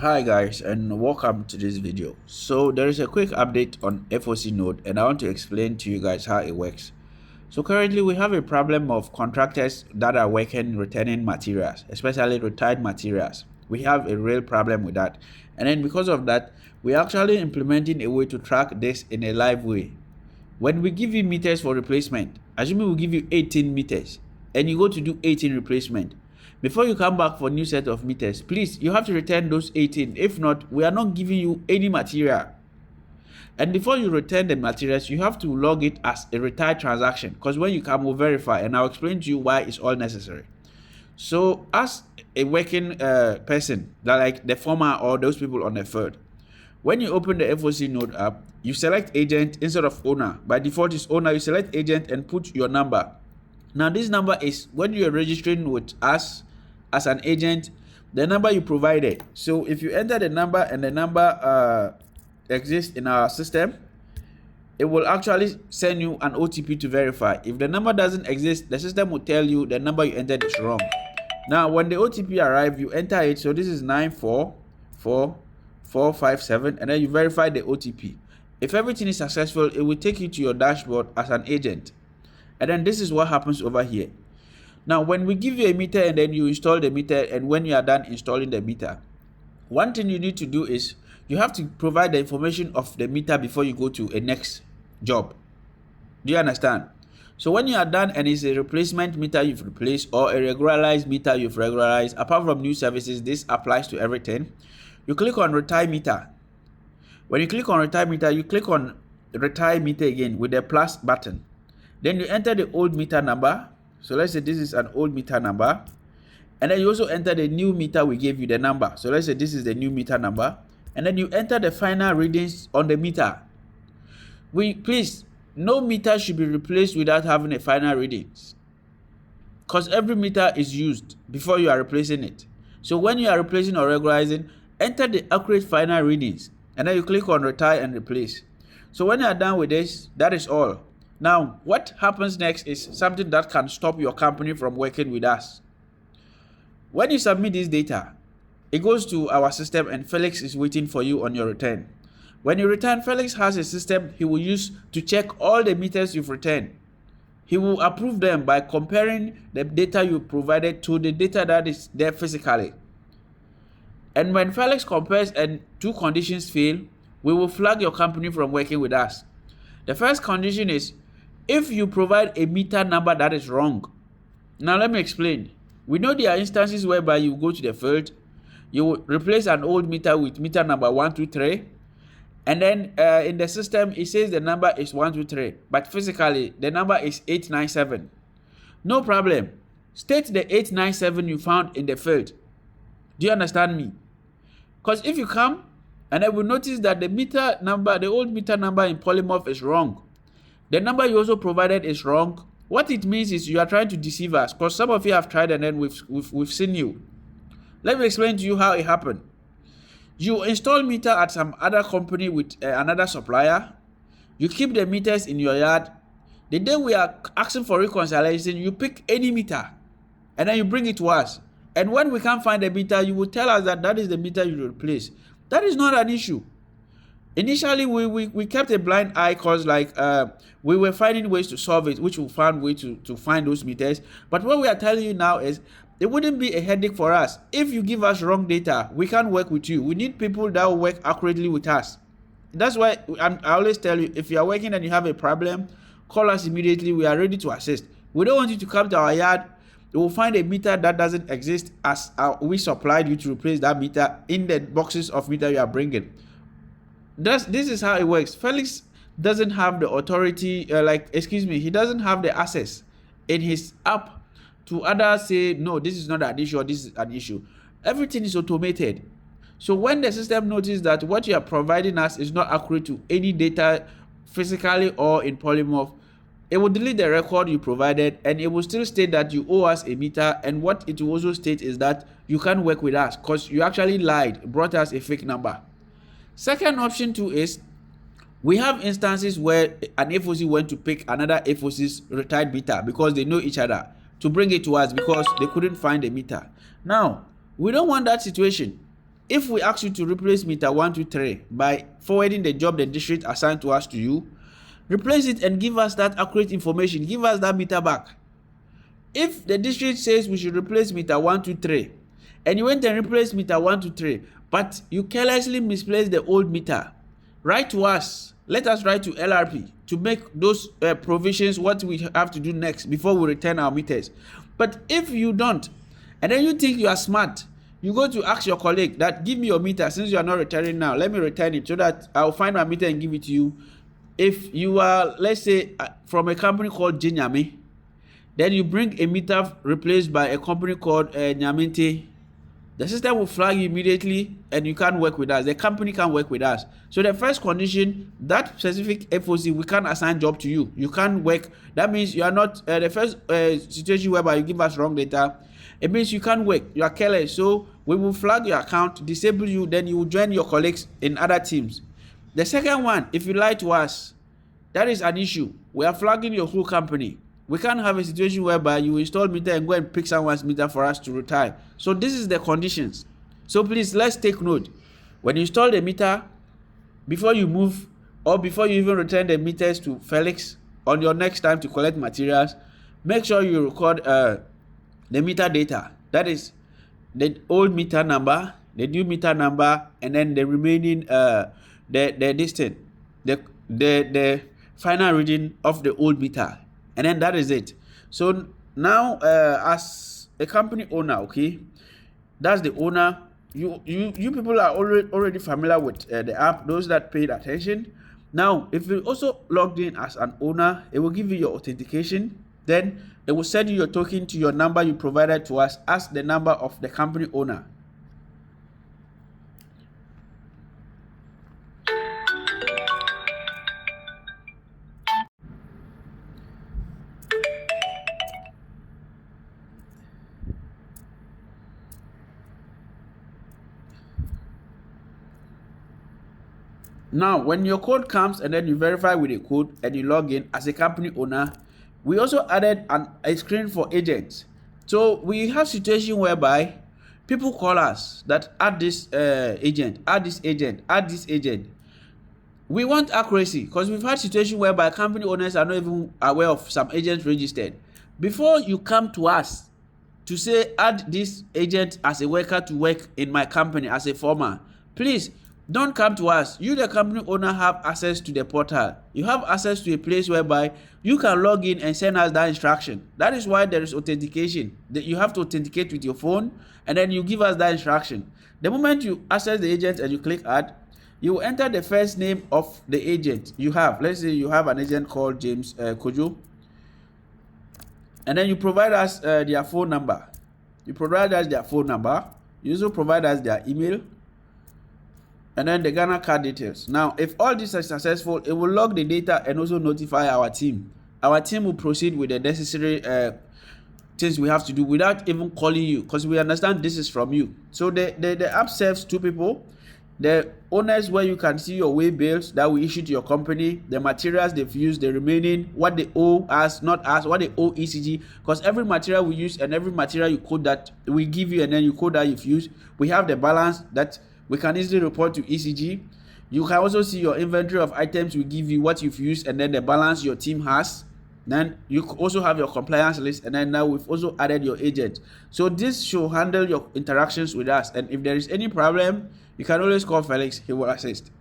Hi guys, and welcome to this video. So there is a quick update on FOC node, and I want to explain to you guys how it works. So currently we have a problem of contractors that are working returning materials, especially retired materials. We have a real problem with that, and then because of that we're actually implementing a way to track this in a live way. When we give you meters for replacement, assuming we give you 18 meters and you go to do 18 replacement, before you come back for new set of meters, please, you have to return those 18. If not, we are not giving you any material. And before you return the materials, you have to log it as a retired transaction, because when you come, we'll verify, and I'll explain to you why it's all necessary. So as a working person, that like the former or those people on the field, when you open the FOC node app, you select agent instead of owner. By default is owner. You select agent and put your number. Now this number is when you're registering with us as an agent, the number you provided. So if you enter the number and the number exists in our system, it will actually send you an OTP to verify. If the number doesn't exist, the system will tell you the number you entered is wrong. Now when the OTP arrives, you enter it. So this is 944457, and then you verify the OTP. If everything is successful, it will take you to your dashboard as an agent. And then this is what happens over here. Now when we give you a meter and then you install the meter, and when you are done installing the meter, one thing you need to do is you have to provide the information of the meter before you go to a next job. Do you understand? So when you are done and it's a replacement meter you've replaced or a regularized meter you've regularized, apart from new services, this applies to everything. You click on retire meter. When you click on retire meter, you click on retire meter again with the plus button. Then you enter the old meter number. So let's say this is an old meter number. And then you also enter the new meter we gave you the number. So let's say this is the new meter number. And then you enter the final readings on the meter. Please, no meter should be replaced without having a final readings, because every meter is used before you are replacing it. So when you are replacing or regularizing, enter the accurate final readings, and then you click on retire and replace. So when you are done with this, that is all. Now what happens next is something that can stop your company from working with us. When you submit this data, it goes to our system and Felix is waiting for you on your return. When you return, Felix has a system he will use to check all the meters you've returned. He will approve them by comparing the data you provided to the data that is there physically. And when Felix compares and two conditions fail, we will flag your company from working with us. The first condition is if you provide a meter number that is wrong. Now let me explain. We know there are instances whereby you go to the field, you will replace an old meter with meter number 123. And then in the system, it says the number is 123, but physically the number is 897. No problem. State the 897 you found in the field. Do you understand me? Because if you come and I will notice that the meter number, the old meter number in polymorph is wrong, the number you also provided is wrong, what it means is you are trying to deceive us, because some of you have tried and then we've seen you. Let me explain to you how it happened. You install meter at some other company with another supplier. You keep the meters in your yard. The day we are asking for reconciliation, you pick any meter and then you bring it to us. And when we can't find the meter, you will tell us that that is the meter you replace. That is not an issue. Initially, we kept a blind eye because we were finding ways to solve it, which we found way to find those meters. But what we are telling you now is it wouldn't be a headache for us. If you give us wrong data, we can't work with you. We need people that will work accurately with us. That's why I always tell you, if you are working and you have a problem, call us immediately. We are ready to assist. We don't want you to come to our yard. We will find a meter that doesn't exist as we supplied you to replace that meter in the boxes of meter you are bringing. This is how it works. Felix doesn't have the authority, he doesn't have the access in his app to others say, no, this is not an issue or this is an issue. Everything is automated. So when the system notices that what you are providing us is not accurate to any data physically or in polymorph, it will delete the record you provided and it will still state that you owe us a meter, and what it will also state is that you can't work with us because you actually lied, brought us a fake number. Second option too is we have instances where an FOC went to pick another FOC's retired meter because they know each other to bring it to us because they couldn't find a meter. Now, we don't want that situation. If we ask you to replace meter 123 by forwarding the job the district assigned to us to you, replace it and give us that accurate information, give us that meter back. If the district says we should replace meter 123 and you went and replaced meter 123, but you carelessly misplaced the old meter, write to us. Let us write to LRP to make those provisions, what we have to do next before we return our meters. But if you don't, and then you think you are smart, you go to ask your colleague that give me your meter, since you are not returning now, let me return it so that I'll find my meter and give it to you. If you are, let's say, from a company called Jinyame, then you bring a meter replaced by a company called Nyaminte, the system will flag you immediately and you can't work with us. The company can't work with us. So the first condition, that specific FOC, we can't assign job to you. You can't work. That means you are not, the first situation whereby you give us wrong data, it means you can't work. You are careless. So we will flag your account, disable you, then you will join your colleagues in other teams. The second one, if you lie to us, that is an issue. We are flagging your whole company. We can't have a situation whereby you install meter and go and pick someone's meter for us to retire. So this is the conditions. So please, let's take note. When you install the meter, before you move or before you even return the meters to Felix on your next time to collect materials, make sure you record the meter data. That is the old meter number, the new meter number, and then the remaining the distance, the final reading of the old meter. And then that is it. So now, as a company owner, okay, that's the owner. You people are already familiar with the app. Those that paid attention. Now, if you also logged in as an owner, it will give you your authentication. Then it will send you your token to your number you provided to us as the number of the company owner. Now, when your code comes and then you verify with the code and you log in as a company owner, we also added a screen for agents. So we have situation whereby people call us that add this agent, add this agent, add this agent. We want accuracy because we've had situation whereby company owners are not even aware of some agents registered. Before you come to us to say add this agent as a worker to work in my company as a foreman, please don't come to us. You, the company owner, have access to the portal. You have access to a place whereby you can log in and send us that instruction. That is why there is authentication. That you have to authenticate with your phone and then you give us that instruction. The moment you access the agent and you click add, you will enter the first name of the agent you have. Let's say you have an agent called James Kojo. And then you provide us their phone number. You provide us their phone number. You also provide us their email. And then the Ghana card details. Now, if all this is successful, it will log the data and also notify our team. Our team will proceed with the necessary things we have to do without even calling you, because we understand this is from you. So the app serves two people: the owners, where you can see your Waybills that we issue to your company, the materials they've used, the remaining, what they owe us, not us, what they owe ECG, because every material we use and every material you code that we give you and then you code that you've used, we have the balance that we can easily report to ECG. You can also see your inventory of items we give you, what you've used, and then the balance your team has. Then you also have your compliance list, and then now we've also added your agent. So this should handle your interactions with us, and if there is any problem, you can always call Felix, he will assist.